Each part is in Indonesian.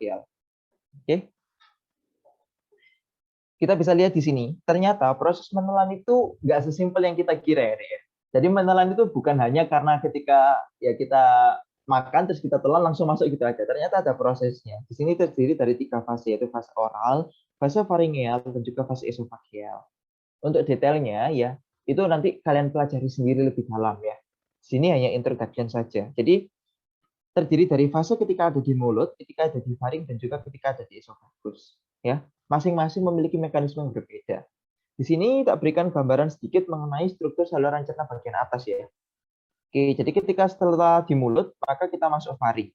esofageal. Oke. Kita bisa lihat di sini, ternyata proses menelan itu nggak sesimpel yang kita kira ya. Jadi menelan itu bukan hanya karena ketika ya kita makan terus kita telan langsung masuk gitu aja. Ternyata ada prosesnya. Di sini terdiri dari 3 fase, yaitu fase oral, fase faringeal, dan juga fase esofageal. Untuk detailnya ya, itu nanti kalian pelajari sendiri lebih dalam ya. Di sini hanya introduction saja. Jadi terdiri dari fase ketika ada di mulut, ketika ada di faring, dan juga ketika ada di esofagus. Ya, masing-masing memiliki mekanisme yang berbeda. Di sini tak berikan gambaran sedikit mengenai struktur saluran cerna bagian atas ya. Oke, jadi ketika setelah di mulut, maka kita masuk faring.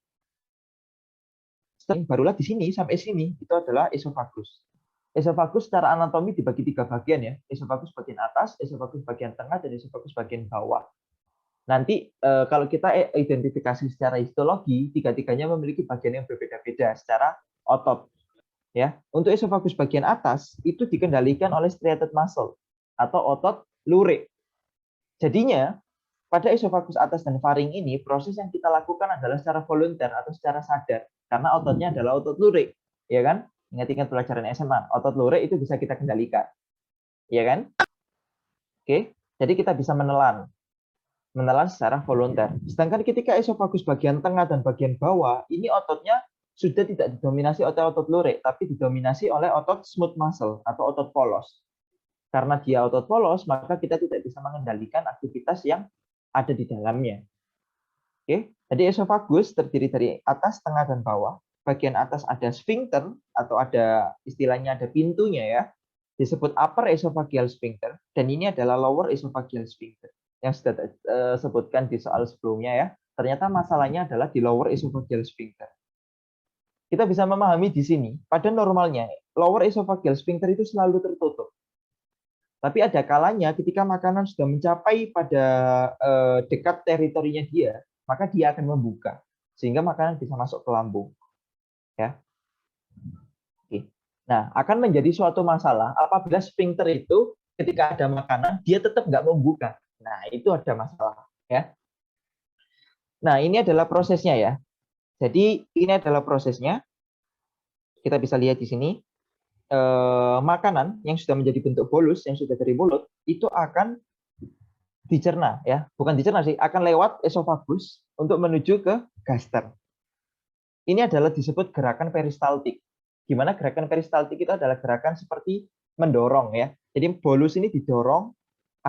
Barulah di sini sampai sini itu adalah esofagus. Esofagus secara anatomi dibagi 3 bagian ya. Esofagus bagian atas, esofagus bagian tengah, dan esofagus bagian bawah. Nanti kalau kita identifikasi secara histologi, tiga-tiganya memiliki bagian yang berbeda-beda secara otot. Ya, untuk esofagus bagian atas itu dikendalikan oleh striated muscle atau otot lurik. Jadinya pada esofagus atas dan faring ini proses yang kita lakukan adalah secara volunter atau secara sadar karena ototnya adalah otot lurik, ya kan? Ingat-ingat pelajaran SMA, otot lurik itu bisa kita kendalikan, ya kan? Oke, jadi kita bisa menelan secara volunter. Sedangkan ketika esofagus bagian tengah dan bagian bawah ini ototnya sudah tidak didominasi oleh otot lurik, tapi didominasi oleh otot smooth muscle atau otot polos. Karena dia otot polos, maka kita tidak bisa mengendalikan aktivitas yang ada di dalamnya. Oke, jadi esofagus terdiri dari atas, tengah, dan bawah. Bagian atas ada sphincter atau ada istilahnya ada pintunya ya, disebut upper esophageal sphincter, dan ini adalah lower esophageal sphincter yang sudah sebutkan di soal sebelumnya ya. Ternyata masalahnya adalah di lower esophageal sphincter. Kita bisa memahami di sini, pada normalnya lower esophageal sphincter itu selalu tertutup. Tapi ada kalanya ketika makanan sudah mencapai pada dekat teritorinya dia, maka dia akan membuka sehingga makanan bisa masuk ke lambung. Ya. Oke. Nah, akan menjadi suatu masalah apabila sphincter itu ketika ada makanan dia tetap nggak membuka. Nah, itu ada masalah. Ya. Nah, ini adalah prosesnya ya. Jadi ini adalah prosesnya. Kita bisa lihat di sini makanan yang sudah menjadi bentuk bolus yang sudah dari mulut itu akan dicerna ya, bukan dicerna sih, akan lewat esofagus untuk menuju ke gaster. Ini adalah disebut gerakan peristaltik. Gimana gerakan peristaltik itu adalah gerakan seperti mendorong ya. Jadi bolus ini didorong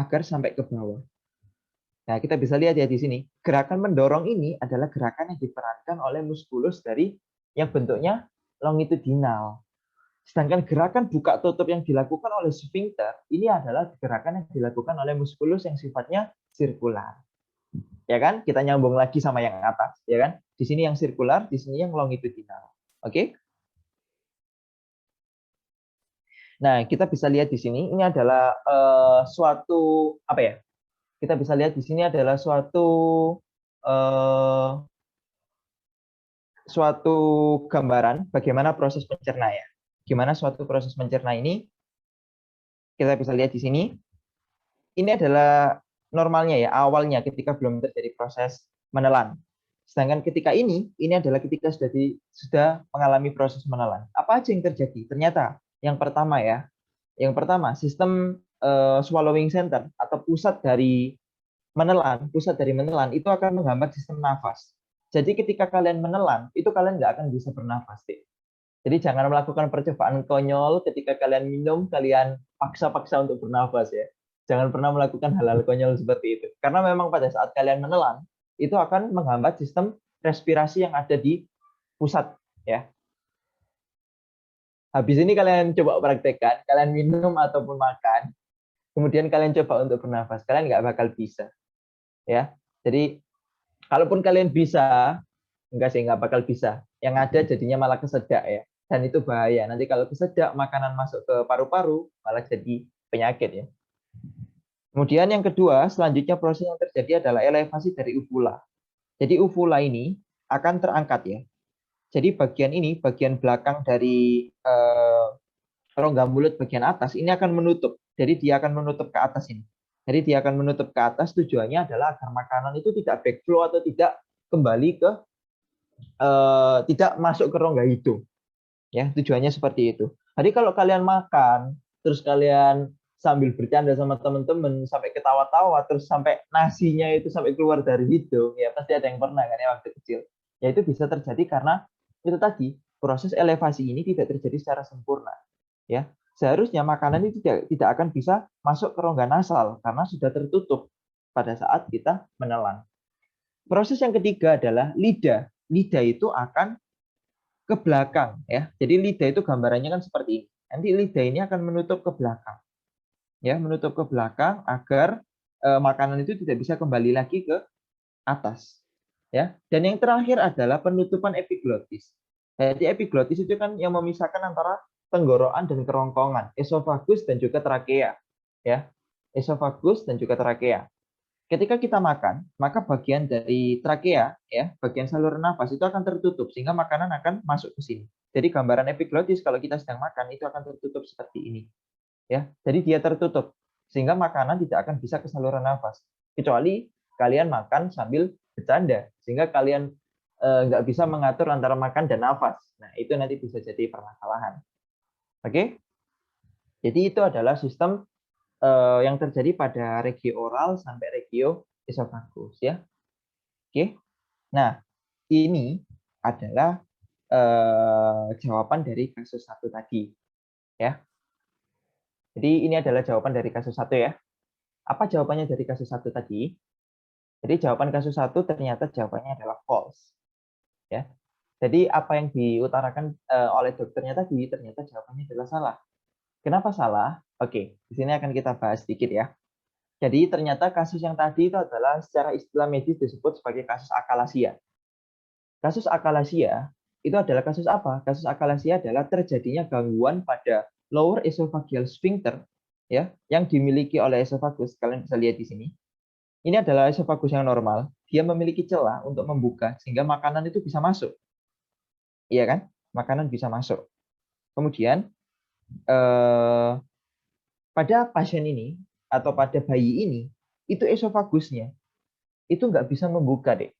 agar sampai ke bawah. Nah, kita bisa lihat ya di sini. Gerakan mendorong ini adalah gerakan yang diperankan oleh muskulus dari yang bentuknya longitudinal. Sedangkan gerakan buka tutup yang dilakukan oleh sphincter ini adalah gerakan yang dilakukan oleh muskulus yang sifatnya sirkular. Ya kan? Kita nyambung lagi sama yang atas, ya kan? Di sini yang sirkular, di sini yang longitudinal. Oke? Nah, kita bisa lihat di sini ini adalah suatu apa ya? Kita bisa lihat di sini adalah suatu gambaran bagaimana proses mencerna ya. Gimana suatu proses mencerna ini? Kita bisa lihat di sini. Ini adalah normalnya ya, awalnya ketika belum terjadi proses menelan. Sedangkan ketika ini adalah ketika sudah mengalami proses menelan. Apa aja yang terjadi? Ternyata yang pertama ya, sistem swallowing center atau pusat dari menelan itu akan menghambat sistem nafas. Jadi ketika kalian menelan, itu kalian nggak akan bisa bernafas. Jadi jangan melakukan percobaan konyol ketika kalian minum, kalian paksa-paksa untuk bernafas ya. Jangan pernah melakukan hal-hal konyol seperti itu. Karena memang pada saat kalian menelan, itu akan menghambat sistem respirasi yang ada di pusat ya. Habis ini kalian coba praktekkan, kalian minum ataupun makan, kemudian kalian coba untuk bernafas, kalian nggak bakal bisa. Ya, jadi kalaupun kalian bisa, nggak bakal bisa. Yang ada jadinya malah kesedak ya, dan itu bahaya. Nanti kalau kesedak, makanan masuk ke paru-paru, malah jadi penyakit ya. Kemudian yang kedua, selanjutnya proses yang terjadi adalah elevasi dari uvula. Jadi uvula ini akan terangkat ya. Jadi bagian ini, bagian belakang dari rongga mulut bagian atas, ini akan menutup. Jadi dia akan menutup ke atas ini. Jadi dia akan menutup ke atas, tujuannya adalah agar makanan itu tidak backflow atau tidak kembali ke tidak masuk ke rongga hidung. Ya, tujuannya seperti itu. Jadi kalau kalian makan, terus kalian sambil bercanda sama teman-teman sampai ketawa-tawa, terus sampai nasinya itu sampai keluar dari hidung, ya pasti ada yang pernah kan ya waktu kecil. Ya itu bisa terjadi karena itu tadi proses elevasi ini tidak terjadi secara sempurna. Ya, seharusnya makanan itu tidak akan bisa masuk ke rongga nasal karena sudah tertutup pada saat kita menelan. Proses yang ketiga adalah lidah. Lidah itu akan ke belakang ya. Jadi lidah itu gambarannya kan seperti ini. Nanti lidah ini akan menutup ke belakang. Ya, menutup ke belakang agar makanan itu tidak bisa kembali lagi ke atas. Ya. Dan yang terakhir adalah penutupan epiglotis. Jadi epiglotis itu kan yang memisahkan antara tenggorokan dan kerongkongan, esofagus dan juga trakea. Ya. Esofagus dan juga trakea. Ketika kita makan, maka bagian dari trakea, ya, bagian saluran nafas itu akan tertutup sehingga makanan akan masuk ke sini. Jadi gambaran epiglotis kalau kita sedang makan itu akan tertutup seperti ini, ya. Jadi dia tertutup sehingga makanan tidak akan bisa ke saluran nafas. Kecuali kalian makan sambil bercanda sehingga kalian nggak bisa mengatur antara makan dan nafas. Nah, itu nanti bisa jadi permasalahan. Oke? Jadi itu adalah sistem yang terjadi pada regio oral sampai regio esofagus ya. Oke. Nah, ini adalah jawaban dari kasus 1 tadi ya. Jadi ini adalah jawaban dari kasus 1 ya. Apa jawabannya dari kasus 1 tadi? Jadi jawaban kasus 1 ternyata jawabannya adalah false ya. Jadi apa yang diutarakan oleh dokternya tadi ternyata jawabannya adalah salah. Kenapa salah? Oke, di sini akan kita bahas sedikit ya. Jadi ternyata kasus yang tadi itu adalah secara istilah medis disebut sebagai kasus akalasia. Kasus akalasia itu adalah kasus apa? Kasus akalasia adalah terjadinya gangguan pada lower esophageal sphincter ya, yang dimiliki oleh esofagus. Kalian bisa lihat di sini. Ini adalah esofagus yang normal. Dia memiliki celah untuk membuka sehingga makanan itu bisa masuk. Iya kan? Makanan bisa masuk. Kemudian pada pasien ini atau pada bayi ini itu esofagusnya itu nggak bisa membuka deh,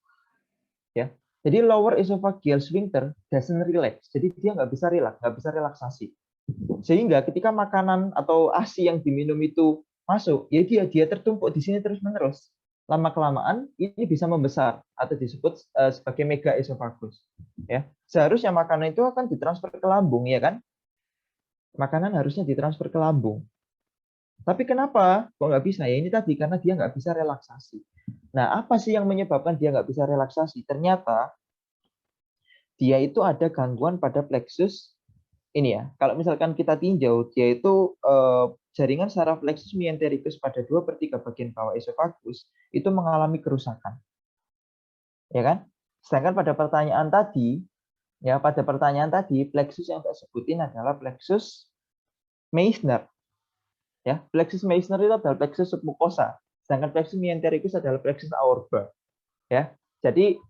ya. Jadi lower esophageal sphincter doesn't relax. Jadi dia nggak bisa relax, nggak bisa relaksasi. Sehingga ketika makanan atau ASI yang diminum itu masuk, ya dia tertumpuk di sini terus menerus. Lama kelamaan ini bisa membesar atau disebut sebagai mega esophagus. Ya, seharusnya makanan itu akan ditransfer ke lambung, ya kan? Makanan harusnya ditransfer ke lambung. Tapi kenapa kok nggak bisa? Ya ini tadi karena dia nggak bisa relaksasi. Nah, apa sih yang menyebabkan dia nggak bisa relaksasi? Ternyata dia itu ada gangguan pada plexus ini ya. Kalau misalkan kita tinjau, dia itu jaringan saraf plexus myentericus pada 2/3 bagian bawah esofagus itu mengalami kerusakan. Ya kan? Sedangkan pada pertanyaan tadi, ya pada pertanyaan tadi plexus yang saya sebutin adalah plexus Meissner. Ya, plexus Meissner itu adalah plexus submucosa, sedangkan plexus myentericus adalah plexus aorba. Ya, jadi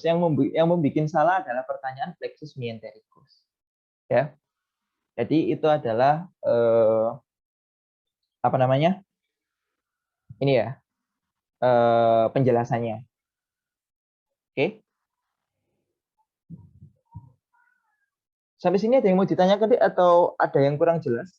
yang membuat salah adalah pertanyaan plexus myentericus. Ya, jadi itu adalah apa namanya? Ini ya penjelasannya. Oke, sampai sini ada yang mau ditanyakan atau ada yang kurang jelas?